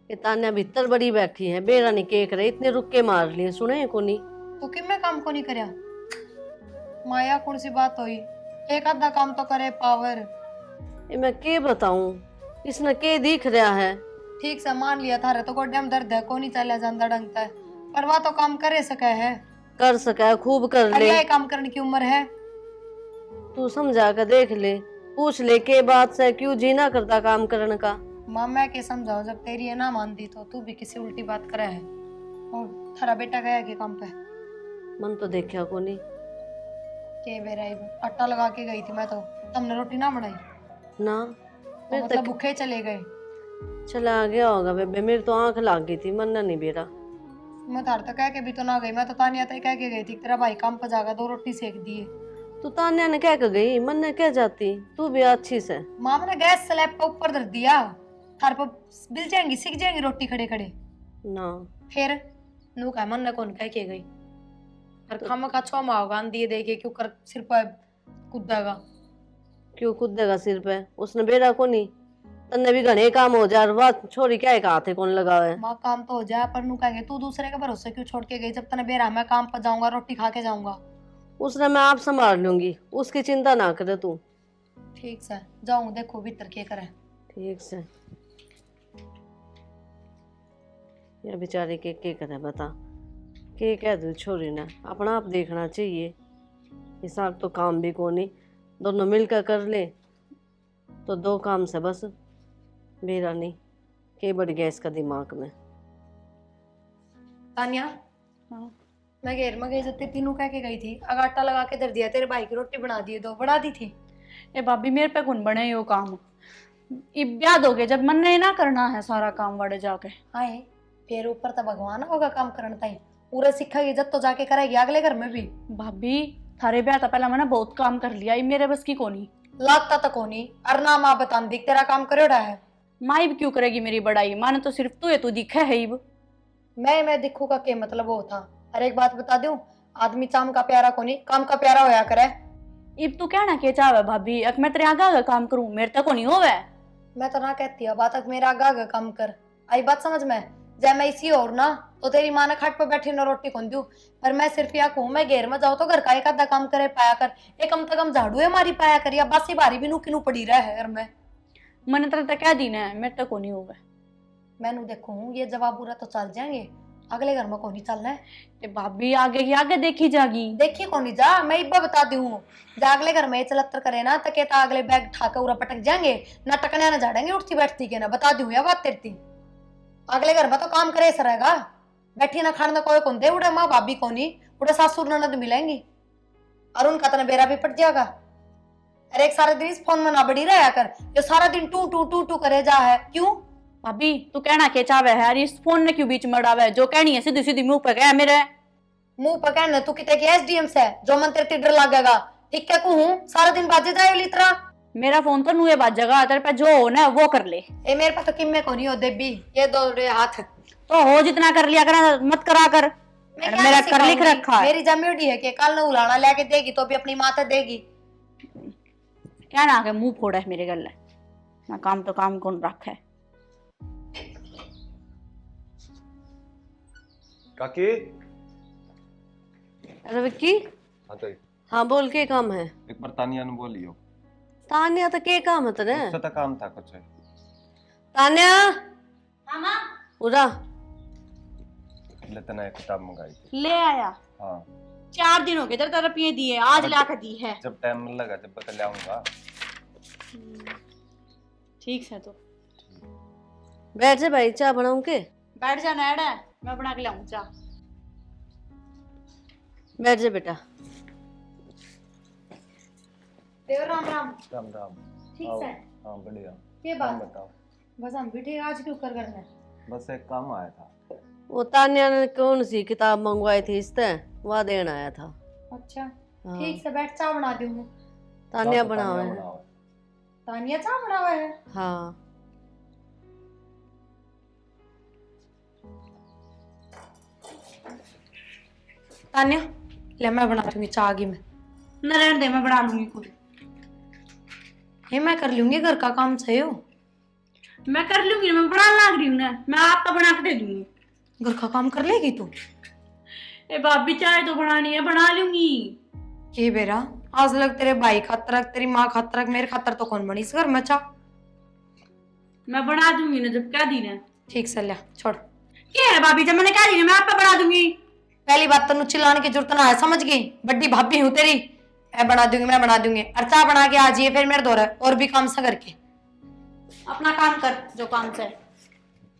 ये तान्या भीतर बड़ी बैठी है, बेरा नहीं केक रहे, इतने रुके मार लिए सुने को नहीं। तू कि मैं काम को नहीं करया माया, कौन सी बात हुई? एक आधा काम तो करे पावर। ये मैं के बताऊं, इसने के दिख रहा है। ठीक से मान लिया थारे तो गोड्याम दर्द है, को नहीं चला जाता ढंग से, पर वह तो काम करे सके है। कर सका है, खूब कर ले। अरे काम करने की उम्र है। तू समझा कर देख ले, पूछ ले के बात से क्यों जीना करता काम करने का। माँ मैं के समझाओ, जब तेरी है ना मानती तो तू भी किसी उल्टी बात करे है। और थारा बेटा गया के काम पे? मन तो देखा को नहीं। के बेरा आटा लगा के गई थी मैं तो, तुमने रोटी ना बनाई ना तो फिर मतलब तक भूखे चले गए। चला गया होगा बेबे, मेरी तो आंख लाग गई थी, मन नहीं बेरा। मैं थार तो कह के भी तो ना गई, मैं तो तानिया तक कह के गई थी तेरा भाई काम पर जाएगा, 2 रोटी सेक दिए। तू तान्या ने क्या कर गई, मन ने क्या जाती, तू भी अच्छी से। माँ ने गैस स्लैब पे ऊपर धर दिया, थार पर बिल जाएंगी, सिक जाएंगी रोटी खड़े खड़े। ना फिर नू कह मन ने कौन कह के गई, और खामा का छो माओगा दिए देखे क्यों कर सिर पर कूदेगा। क्यों कूदेगा सिर पे, उसने बेरा को नहीं। तन्ने भी घने काम हो जाए, वाह छोरी क्या एक हाथ कौन लगा है। माँ काम तो हो जाए, पर नू कहेंगे तू दूसरे के भरोसे क्यों छोड़ के गई, जब तने बेरा मैं काम पर जाऊंगा रोटी खा के जाऊंगा। उसने मैं आप संभाल लूंगी, उसकी चिंता ना करे तू। ठीक से जाऊं, देखो भीतर के करे। ठीक से। ये बेचारी के करे बता, के कह दू छोरी ने, अपना आप देखना चाहिए। हिसाब तो काम भी को नहीं, दोनों मिलकर कर ले तो 2 काम से बस मेरा नहीं के बढ़ गया इसका दिमाग में। तानिया हाँ। मैं घेर में गई जब तीनों कह के गई थी, अगर आटा लगा के धर दिया, तेरे भाई की रोटी बना दिए, 2 बना दी थी। ए भाभी मेरे पे कौन बने यो काम, याद हो गया जब मन ने ना करना है सारा काम वाड़े जाके। हाय फिर ऊपर तो भगवान होगा काम करने ताई, पूरा सीखेगी जब तो जाके करेगी अगले घर में भी। भाभी थारे ब्याह तो पहला मैंने बहुत काम कर लिया, ये मेरे बस की कोनी। लगता तो कोनी, अरना माँ बता दी तेरा काम करेड़ा है। माई भी क्यों करेगी मेरी बड़ाई, माने तो सिर्फ तू है, तू दिखा है इब। मैं दिखू का क्या मतलब वो था। अरे एक बात बता दूं, आदमी चाम का प्यारा कोनी काम का प्यारा होया करे। इब तू कहना के चाहे भाभी, अब मैं तेरे आगे काम करूं, मेरे तक को नहीं होवे। मैं तो ना कहती है बात, मेरा आगा काम कर, आई बात समझ में। जब मैं इसी और ना तो तेरी माँ ने खट पर बैठी ना रोटी कौन दूं, पर मैं सिर्फ या कहूं मैं घेर में जाऊं तो घर का एक आधा काम करे पाया कर, एक कम से कम झाड़ू है मारी पाया कर, या बासी बारी भी नू पड़ी रहा है घर में। मैंने तेरे तक कह दी ना, मेरे तक को नहीं होवे। मैनू देखू ये जवाब बुरा तो चल जाएंगे, अगले घर में कौन चलना है। ए भाभी आगे की आगे देखी जागी। देखिए कौन जा, मैं इब्बा बता दी हूँ, जा अगले घर में चलत्तर करे ना तो कहता अगले बैग ठाकर उरा पटक जाएंगे, ना टकने ना झाड़ेंगे उठती बैठती के ना, बता दी हूँ या बात तेरती। अगले घर में तो काम करे ऐसा रहेगा, बैठी ना खाने कोई कौन दे, उड़े माँ भाभी कोनी, उड़े सासुर ननद मिलेंगी, और उनका तो बेरा भी पट जाएगा। अरे एक सारा दिन इस फोन में ना बड़ी रहा कर, जो सारा दिन टू टू टू टू करे जा है, क्यों? भाभी तू कहना के चावे है यार, इस फोन ने क्यों बीच में अड़ावे, जो कहनी है सीधी सीधी मुंह पे कह मेरे। मुंह पर कहने तू कितने की एसडीएम से जो मन तेरे डर लगेगा, ठीक है कहूँ सारा दिन बाजे जाए लितरा। मेरा फोन तो नुए बाज जगह, तेरे पे जो हो ना वो कर ले। ए मेरे पास तो किम्मे को नहीं हो देबी, ये 2 हाथ तो हो जितना कर लिया कर, मत करा कर। मैं क्या मेरा कर लिख सिखाऊंगी? रखा है। मेरी जमीड़ी है कि कल न उलाना लेके देगी तो भी अपनी माता देगी। क्या ना के मुंह फोड़ा है मेरे गले ना, काम तो काम कौन रखा है। काकी। अरे विक्की। हाँ तो हाँ बोल, के काम है? एक बार तानिया ने बोलियो। तान्या तो के काम है तेरे? उससे तो काम था कुछ। तान्या हाँ माँ उरा ले तना एक किताब मंगाई थी। ले आया। हाँ 4 दिन हो गए तेरे तरफ ये दिए, आज ला के दी है। जब टाइम लगा जब बता लाऊंगा। ठीक है तो बैठ जा भाई, चाय बनाऊं के? बैठ जा नैड, मैं बना के लाऊं चाह। बैठ जा बेटा। देव राम राम। राम राम। ठीक आओ। है। हाँ बढ़िया। ये काम बात बताओ। बस हम भी ठीक, आज क्यों कर करना है? बस एक काम आया था। वो तान्या ने कौन सी किताब मंगवाई थी इससे, वह देना आया था। अच्छा हाँ। ठीक से बैठ, चाय बना दी हूँ। तान्या तो बनावे है। बनाओ। तानिया चाय बनावा है? हाँ तानिया ले मैं बना दूंगी चाय आगे में। न रहने दे, मैं बना लूंगी कुछ। ये मैं कर लूंगी घर का काम, सही हो? मैं कर लूंगी ना, मैं बनाने लग रही हूँ ना, मैं आपका बना के दे दूंगी। घर का काम कर लेगी तू? ए भाभी चाय तो बनानी है, बना लूंगी। ये बेरा आज लग तेरे भाई खातर तेरी माँ खातर मेरे खातर तो कौन बनी इस घर में चाह? मैं बना दूंगी ना जब कह दी ना। ठीक से लिया छोड़। क्या है भाभी, जब मैंने कह दी ना मैं आपका बना दूंगी। पहली बात तेन चिल्लाने की जरूरत ना है, समझ गई? बड़ी भाभी हूँ तेरी, मैं बना दूंगी मैं बना दूंगी। और चाह बना के आ जाइए फिर मेरे दौर और भी काम से करके। अपना काम कर जो काम से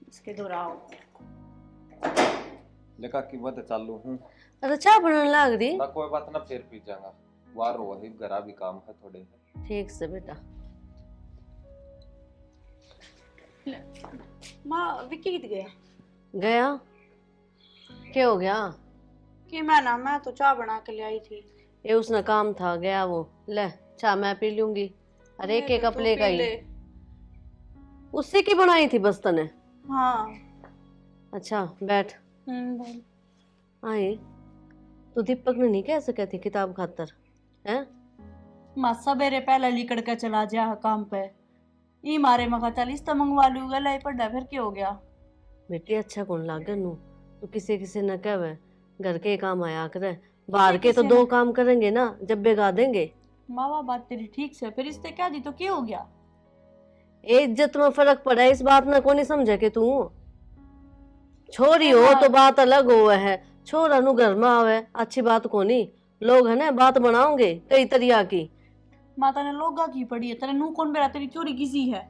इसके दोहराओ। लेका की बात चालू हूँ अरे चाय बनाने लग रही? ना, कोई बात ना, फिर पी जाऊंगा। वार वही घरा भी काम है थोड़े। ठीक से बेटा। माँ विक्की कित गया? गया? क्या हो गया? कि मैं तो चाय बना के ले आई थी। ये उसने काम था, गया वो। ले चाय मैं पी लूंगी। अरे एक कप लेगा ही। उससे की बनाई थी बस तने? हाँ। अच्छा बैठ। बोल। आई तो दीपक ने नहीं कह सके थी किताब खातर है? माँ सवेरे पहले लिकड़ के चला जा काम पे, ई मारे मखा चल इस तो मंगवा लूंगा, लाई पड़ा फिर क्या हो गया? बेटी अच्छा कौन लागे नू, तो किसी किसी न कहवे घर के काम आया करे, बाहर के तो किसी दो ने- काम करेंगे ना जब बेगा देंगे। मावा बात तेरी ठीक से, फिर इससे क्या दी तो क्या हो गया? ए इज्जत में फर्क पड़ा है, इस बात ना कौन समझे कि तू छोरी हो तो बात अलग हो है, छोरा नु घर में आवे अच्छी बात कोनी। लोग है ना बात बनाओगे कई तरिया की। माता ने लोगा की पड़ी है, तेरे नू कौन बेरा तेरी चोरी किसी है?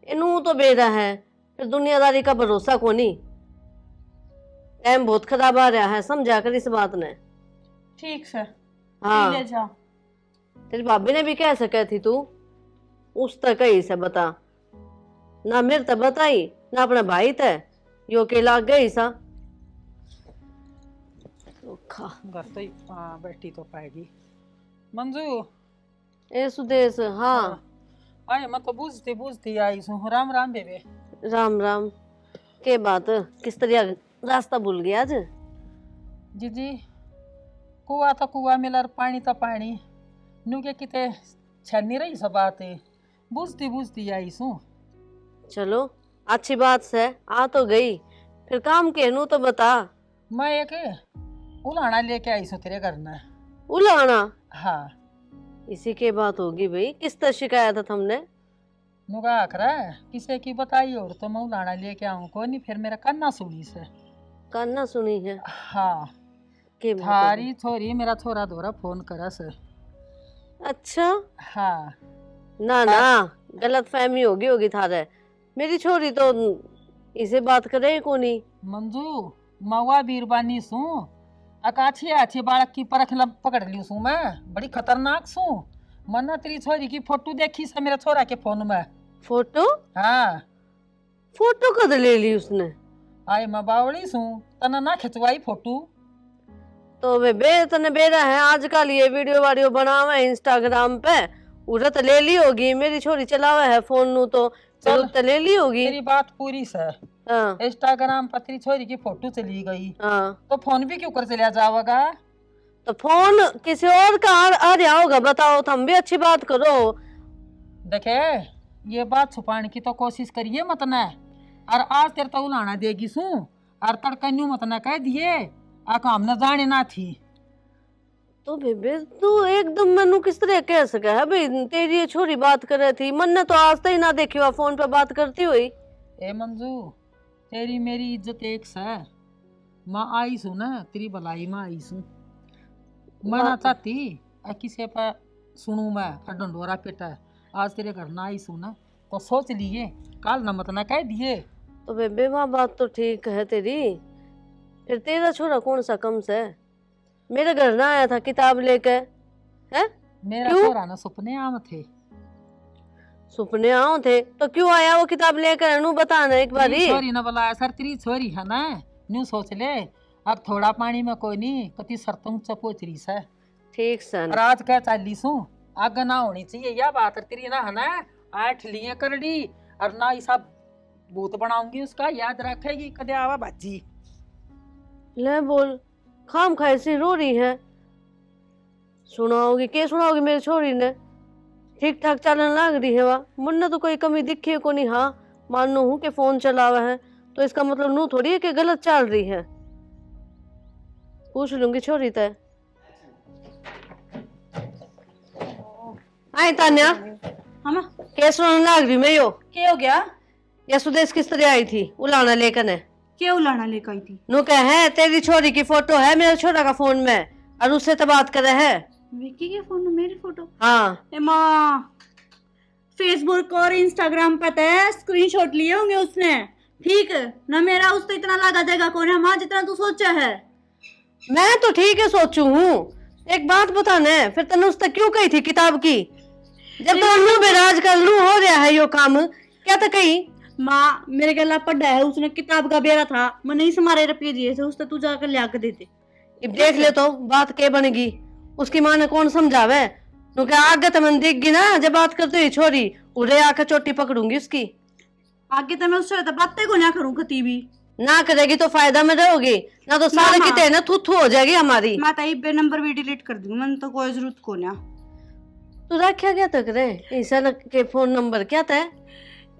इनू तो बेरा है, फिर दुनियादारी का भरोसा कोनी। टाइम बहुत खराब आ रहा है, समझा कर इस बात ने। ठीक से हाँ ले जा। तेरी भाभी ने भी कह सके थी तू, उस तक कही से बता ना, मेरे तक बताई ना अपना भाई तय यो के लाग गई सा। घर तो ही बैठी तो पाएगी मंजू। ए सुदेश हाँ। आए मैं तो बूझती बूझती आई हूँ। राम राम बेबे। राम राम। के बात किस तरह रास्ता भूल गया आज? जीजी कुआ तो कुआ मिला, पानी तो पानी, नू के किते छन्नी रही सब बात बूझती बूझती आई हूँ। चलो अच्छी बात से आ तो गई, फिर काम के नू तो बता। मैं एक उलाना लेके आई हूँ तेरे घर में। उलाना? हाँ। इसी के बात होगी भाई, किस तरह शिकायत है तुमने? नुगा आखरा किसे की बताई और तो मैं उलाना लेके आऊँ कोई नहीं, फिर मेरा कन्ना सुनी से। कान्ना सुनी है? हाँ। के बात थारी छोरी मेरा छोरा दोरा फोन करा से। अच्छा हाँ। ना ना गलत फहमी होगी थारे, मेरी छोरी तो इसे बात करे को नहीं। मंजू मवा बीरबानी सू अकाछी अच्छी बालक की परख पकड़ ली सू, मैं बड़ी खतरनाक सू। मन्ना तेरी छोरी की फोटो देखी से मेरे छोरा के फोन में। फोटो? हाँ। फोटो कद ले ली उसने? आई मैं बावड़ी सू, तना ना खिंचवाई फोटो। तो वे बे तने बेरा है आजकल ये वीडियो वाडियो बनावे इंस्टाग्राम पे, उधर तो ले ली होगी। मेरी छोरी चलावे है फोन नु तो चलो तो ले ली होगी। तेरी बात पूरी से। हाँ इंस्टाग्राम पर तेरी छोरी की फोटो चली गई हाँ। तो फोन भी क्यों कर चलिया जाएगा? तो फोन किसी और का आ रहा होगा, बताओ तुम भी अच्छी बात करो। देखे ये बात छुपाने की तो कोशिश करिए मत न, और आज तेरे तो उलाना देगी सू और तड़कन्यू मत न कह दिए आ काम न जाने ना थी। तो बेबे तू एकदम मनु किस तरह कह सके है भाई, तेरी ये छोरी बात कर रही थी, मन ने तो आज तक ही ना देखी हुआ फोन पे बात करती हुई। ए मंजू तेरी मेरी इज्जत एक से, माँ आई सू ना तेरी भलाई में आई सू। मैं ना चाहती किसी पर सुनू मैं डंडोरा पिटा, आज तेरे घर ना आई सू ना तो सोच लिए काल न मत ना कह दिए। तो बेबे वहाँ बात तो ठीक है तेरी, फिर तेरा छोरा कौन सा कम से मेरे घर ना आया था किताब लेके है? मेरा क्यों? छोरा ना सपने आम थे। सपने आओ थे तो क्यों आया वो किताब लेकर? अनु बताना एक बार तेरी छोरी न बुलाया सर, तेरी छोरी है ना, न्यू सोच ले अब थोड़ा पानी में कोई नहीं कति सरतों चपोच रही से। ठीक सन। रात क्या चालीस हूँ आग ना होनी चाहिए यह बात तेरी ना है ना, आठ लिए कर ली और ना ये सब भूत बनाऊंगी उसका, याद रखेगी कदे आवा बाजी। ले बोल खाम खाए से रो रही है, सुनाओगी के सुनाओगी मेरी छोरी ने? ठीक ठाक चलन लग रही है वह, मुन्ने तो कोई कमी दिखी है को नहीं। हाँ मानो हूँ कि फोन चला हुआ है तो इसका मतलब नू थोड़ी है कि गलत चल रही है। पूछ लूंगी छोरी तय। आई तान्या, हम कैसे रोने लाग रही मैं यो? क्या हो गया? या सुदेश किस तरह आई थी उलाना लेकर ने? क्या उलाना लेकर आई थी? नु कह है तेरी छोरी की फोटो है मेरे छोरा का फोन में और उससे तो बात करे है। विक्की के फोन में मेरी फोटो? हाँ ए माँ, फेसबुक और इंस्टाग्राम पे तो स्क्रीनशॉट लिए होंगे उसने, ठीक है ना? मेरा उस तो इतना लगा देगा कौन है माँ जितना तू सोचा है। मैं तो ठीक है सोचू हूँ। एक बात बताने, फिर तने उस तक क्यों कही थी किताब की? जब तो लू बेराज कर लू हो रहा है यो काम, क्या तो कही? माँ मेरे गला पढ़ा है, उसने किताब का बेरा था, मैंने इस मारे रुपये दिए थे, उसने तू जाकर लिया के देते। अब देख ले तो बात क्या बनेगी। उसकी माँ ने कौन समझावे? क्योंकि आगे तो मन दिख गई ना जब बात करते हुई छोरी उड़े आकर चोटी पकड़ूंगी उसकी। आगे तो मैं उससे तो बातें को ना करूँ कती भी। ना करेगी तो फायदा में रहोगी, ना तो सारे मामा। किते ना थू थू हो जाएगी हमारी। मैं तो बे नंबर भी डिलीट कर दूंगी, मैंने तो कोई जरूरत को ना। तू रखा क्या तक रे ऐसा के फोन नंबर क्या था?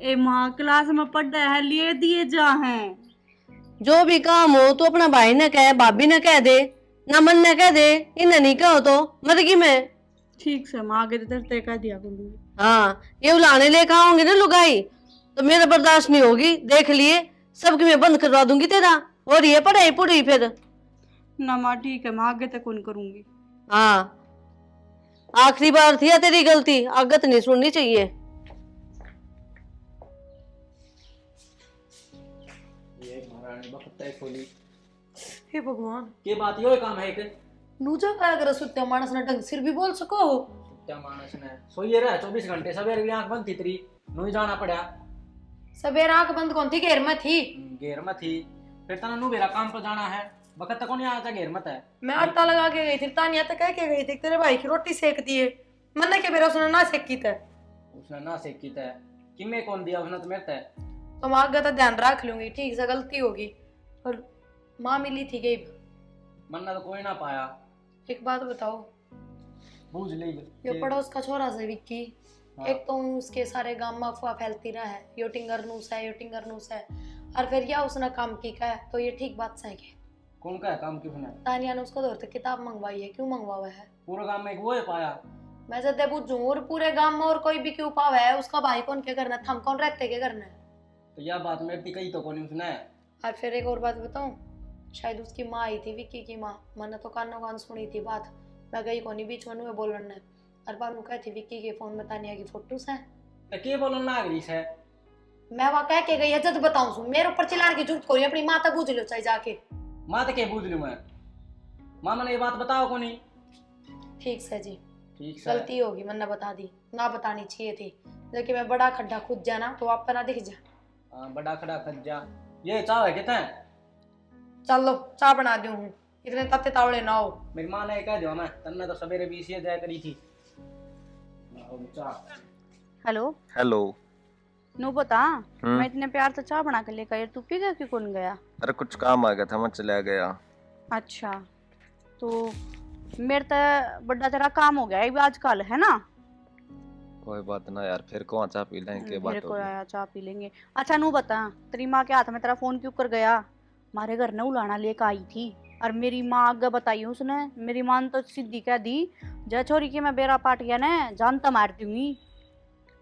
ए माँ क्लास में पढ़ा है, लिए दिए जा हैं। जो भी काम हो तो अपना भाई ने कहे, भाभी ने कह दे, ना मन ने कह दे, इन्हें नहीं कहो तो मरगी मैं। ठीक से माँ आगे तो तय कह दिया करूंगी। हाँ ये उलाने लेकर आओगे ना लुगाई तो मेरा बर्दाश्त नहीं होगी। देख लिए सबकी मैं बंद करवा दूंगी तेरा। और ये पढ़ाई पूरी फिर ना माँ ठीक है, मैं आगे तक कौन करूंगी। हाँ आखिरी बार थी या तेरी गलती, आगत नहीं सुननी चाहिए। ये महारानी वक्त तय खोली हे भगवान, के बात यो काम है के नूजा का अगर सुत्या मानस ने ढंग सिर भी बोल सको। क्या मानस ने सोइए रहा 24 घंटे सवेरे भी आंख बंद थी तेरी, नु जाना पड़ा। सवेरे आंख बंद कौन थी, घेर में थी। घेर में थी, फिर तना नु मेरा काम पर जाना है, वक्त तक नहीं आता घेर मत है। मैं आटा लगा के गई थी, तानिया तक कह के गई थी तेरे भाई की रोटी सेक दिए। मैंने के मेरा उसने ना सेकी थे। उसने ना सेकी तय किमे कौन दिया उसने तो मेरे तय। तो मैं आगे तो ध्यान रख लूंगी, ठीक से गलती होगी। और माँ मिली थी गई, मन्ना तो कोई ना पाया। एक बात बताओ, बूझ ले ये पड़ोस का छोरा से विक्की, हाँ। एक तो उसके सारे गांव में अफवाह फैलती रहा है यो टिंगर नूस है, यो टिंगर नूस है। और फिर या उसने काम की का है तो ये ठीक बात सही है। कौन का है काम की उसने? तानिया ने उसको दौर तक किताब मंगवाई है, क्यों मंगवावा है? पूरे गांव में एक वो है पाया। मैं जब पूछूं और पूरे गांव में और कोई भी क्यों पावा है, उसका भाई कौन क्या करना है, हम कौन रहते क्या करना है। तो यह बात मेरे थी कही तो कौन उसने। और फिर एक और बात बताऊं, शायद उसकी माँ आई थी विक्की की माँ, मैंने तो कानों कान सुनी थी बात। मैं गई कोनी बीच में बोलन ने, और बानू कहती विक्की के फोन में तानिया की फोटोस हैं। तो के बोलन ना गई है। मैं वहां कह के गई है, जब बताऊं सु मेरे ऊपर चिल्लाने की जरूरत कोई, अपनी माँ तक पूछ लो चाहे जाके। माँ तो के बूझ लू मैं, माँ मैंने ये बात बताओ को नहीं। ठीक से जी, ठीक से गलती होगी, मैंने बता दी, ना बतानी चाहिए थी। लेकिन मैं बड़ा खड्डा खुद जाना तो आप ना दिख जा। हाँ बड़ा खड़ा खज्जा ये चाव है कितना है? चलो चाय बना दूं हूँ, इतने तत्ते तावड़े ना हो। मेरी माँ ने कह दिया मैं तन्ने तो सवेरे भी इसी जाया करी थी। Hello hello. नो बता, मैं इतने प्यार से चाय बना के लेकर आई, तू पी गया कि कौन गया? अरे कुछ काम आ गया था मैं चला गया। अच्छा तो मेरे तो बड़ा तेरा काम हो गया है आजकल, है ना? कोई बात ना यार, फिर कौन चाह पी लेंगे के मेरे बात को होगी। आया चाय पी लेंगे। अच्छा नू बता, तेरी माँ के हाथ में तेरा फोन क्यों कर गया? हमारे घर ने उलाना लेकर आई थी और मेरी माँ आगे बताई उसने, मेरी माँ ने तो सीधी कह दी जय छोरी की मैं बेरा पाट गया ना जान तो मार दूंगी।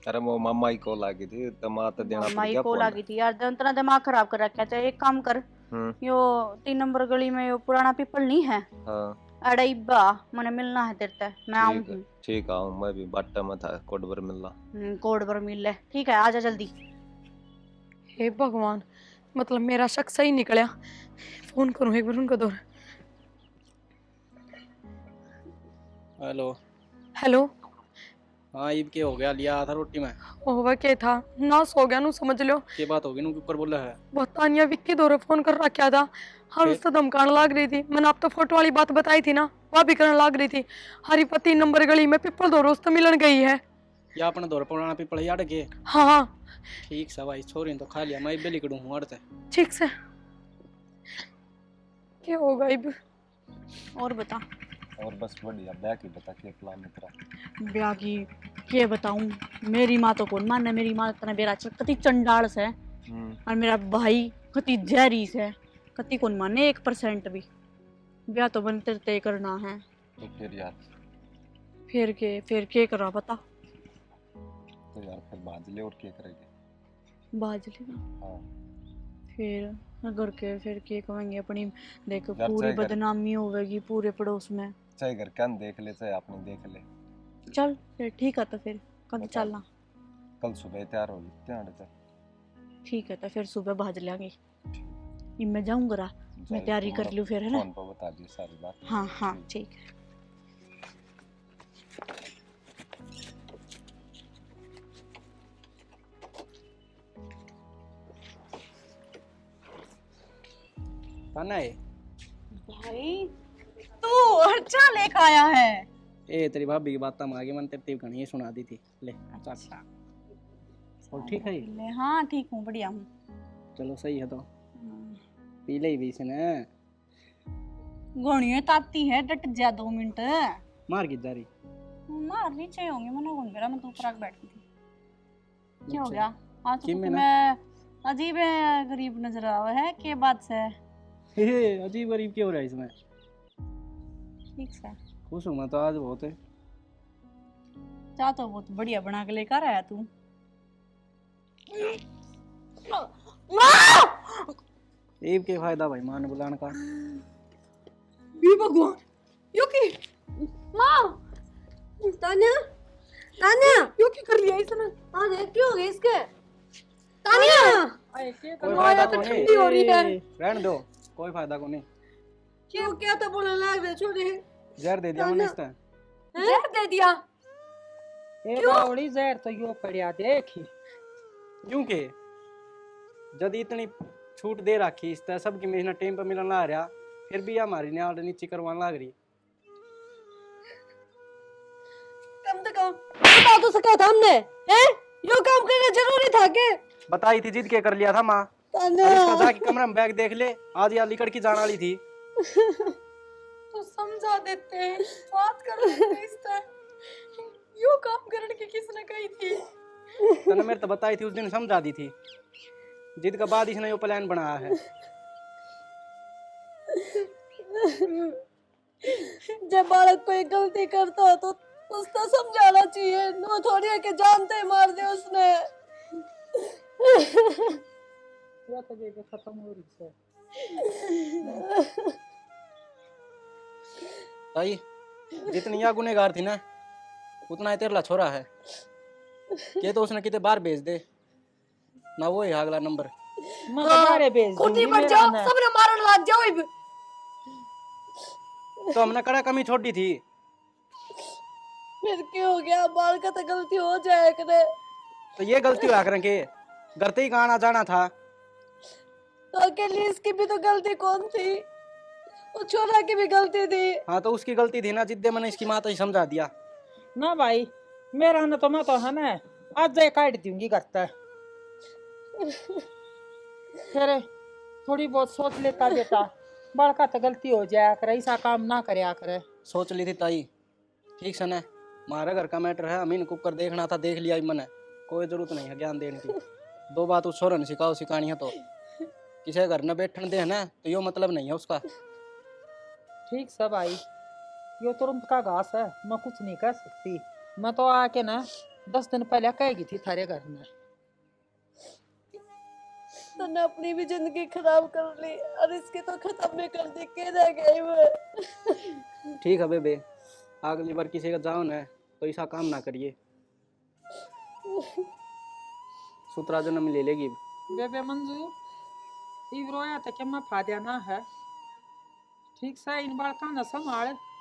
अरे वो मामा ही कॉल आ गई थी तो माँ तो देना पड़ माई गया को फोन। लगी थी यार, इतना दिमाग खराब कर रखा है। एक काम कर, यो 3 नंबर गली में यो पुराना पीपल नहीं है, हाँ अरे इब्बा मैंने मिलना है तेरे से, मैं आऊँ ठीक है, ठीक आऊँ मैं भी बाटा में था कोडबर मिलना। कोड पर मिल ले, ठीक है आजा जल्दी। हे भगवान, मतलब मेरा शक सही निकला। फोन करूं एक बार उनको दौर। हेलो। हेलो। हाँ ईब के हो गया, लिया था रोटी में। ओह क्या था, नास हो गया नू समझ लो। के बात होगी नु ऊपर बोला है। वो तानिया विक्की दौरे फोन कर रखा था, हर उससे धमकाने लग रही थी। मैंने आप तो फोटो वाली बात बताई थी ना, वह भी करने लग रही थी। हरी पत्ती नंबर गली में पिपल दौरे उससे मिलन गई है। या अपने दौर पुराना पीपल याद के। हाँ हाँ ठीक से भाई, छोरी ने तो खा लिया, मैं बेली कड़ू हूं अड़ते। ठीक से। क्या होगा इब? और बता। और बस बढ़िया ब्याह की बता के प्लान है तेरा। ब्याह की के बताऊं, मेरी माँ तो कौन माने, मेरी माँ इतना बेरा कति चंडाल से, और मेरा भाई कति जहरी से, कति कौन माने 1% भी। ब्याह तो बनते तय करना है। तो फिर यार, फिर के करा बता। तो यार फिर बाज ले, और क्या करेंगे। बाज लेना। हाँ फिर घर के फिर के कहेंगे अपनी, देख यार पूरी चाहे घर- बदनामी होगी पूरे पड़ोस में। चाहे घर का देख ले चाहे आपने देख ले। चल फिर ठीक है, तो फिर कब बता। चलना। कल सुबह तैयार हो लेते हैं आड़े। ठीक है, तो फिर सुबह भाज लेंगे। मैं जाऊंगा, मैं जाए तैयारी तो कर लूँ फिर, है ना। फोन पर बता दियो सारी बात। हाँ हाँ ठीक है। कौन है? भाई तू अच्छा लेकर आया है। ए तेरी भाभी की बात आगे मन तेरी कहानी सुना दी थी ले। अच्छा और ठीक है? ले, हाँ ठीक हूँ, बढ़िया हूँ। चलो सही है, तो पी ले भी इसने। गोनियों ताती है, डट जा 2 मिनट। मार की जा रही। मार नीचे होंगे, मना कौन मेरा, मैं तो ऊपर आके बैठी थी। क्या हो अच्छा। गया आज तो किम में मैं अजीब है, गरीब नजर आ रहा है, के बात से। हे अजीब गरीब क्यों हो रहा है इसमें? ठीक से खुश हूँ मैं तो आज बहुत है। चाह तो बहुत बढ़िया बना के लेकर आया तू। एब के फायदा भाई मान बुलाने का। ये भगवान, यो की माँ, तान्या तान्या, यो की कर लिया इसने। हाँ देख क्यों हो गई इसके। तान्या कोई माँ फायदा या तो को ठंडी हो रही है। नहीं, रहने दो, कोई फायदा को नहीं। क्यों क्या तो बोलने लग रहे छोरे। जहर दे दिया मैंने इसका। जहर दे दिया। ए बावड़ी जहर तो यो पड़िया देखी। क्योंकि जब इतनी छूट दे रखी इस तरह सबकी मेहनत टाइम पर मिलने ला रहा, फिर भी हमारी ने ऑर्डर नीचे करवाने लग रही। कम से कम बता तो सका था हमने, हैं? यो काम करना जरूरी था के। बताई थी, जिद के कर लिया था माँ। तान्या इसका जाके कमरा में बैग देख ले, आज या लिकड़ की जाने वाली थी। तो समझा देते, बात कर लेते इस तरह। यो काम करने की किसने कही थी? तने मेरे तो बताई थी उस दिन, समझा दी थी। जिद का बाद इसने यो प्लान बनाया है। जब बालक कोई गलती करता हो तो उसको समझाना चाहिए, वो थोड़ी है कि जानते ही मार दे उसने। पूरा तो जगह खत्म हो रही है। ताई जितनी या गुनेगार थी ना, उतना ही तेरला छोरा है। के तो उसने किते बाहर भेज दे ना, वो ही अगला नंबर। मैं तुम्हारे भेज खुद ही दूंगी मर मेरा जाओ, ना। सबने मारन लग जाओ इब। तो हमने कड़ा कमी छोड़ दी थी। फिर क्यों हो गया, बाल का तो गलती हो जाए करे। तो ये गलती हुआ करें के घर से ही कहाँ आना जाना था। तो अकेली इसकी भी तो गलती कौन थी, वो छोरा की भी गलती थी। हाँ तो उसकी गलती थी ना, जिद्दे मैंने इसकी माँ तो ही समझा दिया। ना भाई मेरा ना तो मैं तो है ना आज जाए काट दूंगी करता है। फिर थोड़ी बहुत सोच लेता बेटा, बड़का तो गलती हो जाया करे, ऐसा काम ना करया करे। सोच ली थी ताई, ठीक से ना, हमारा घर का मैटर है, हमीन कुकर देखना था, देख लिया मैंने, कोई जरूरत नहीं है ज्ञान देने की। 2 बात उस छोरा ने सिखाओ, सिखानी है तो किसी घर न बैठने दे है ना, तो यो मतलब नहीं है उसका। ठीक सब आई, यो तुरंत का घास है, मैं कुछ नहीं कह सकती। मैं तो आके ना 10 दिन पहले कहेगी थी थारे घर में। तूने अपनी भी जिंदगी खराब कर ली और इसकी तो खत्म भी कर दी, के रह गई वो। ठीक है बेबे, अगली बार किसी का जाओ ना तो ऐसा काम ना करिए, सूत्रा जन्म ले लेगी। बेबे मंजू इब रोया था कि मैं फाद्या ना है, ठीक से इन बार का न संभाल।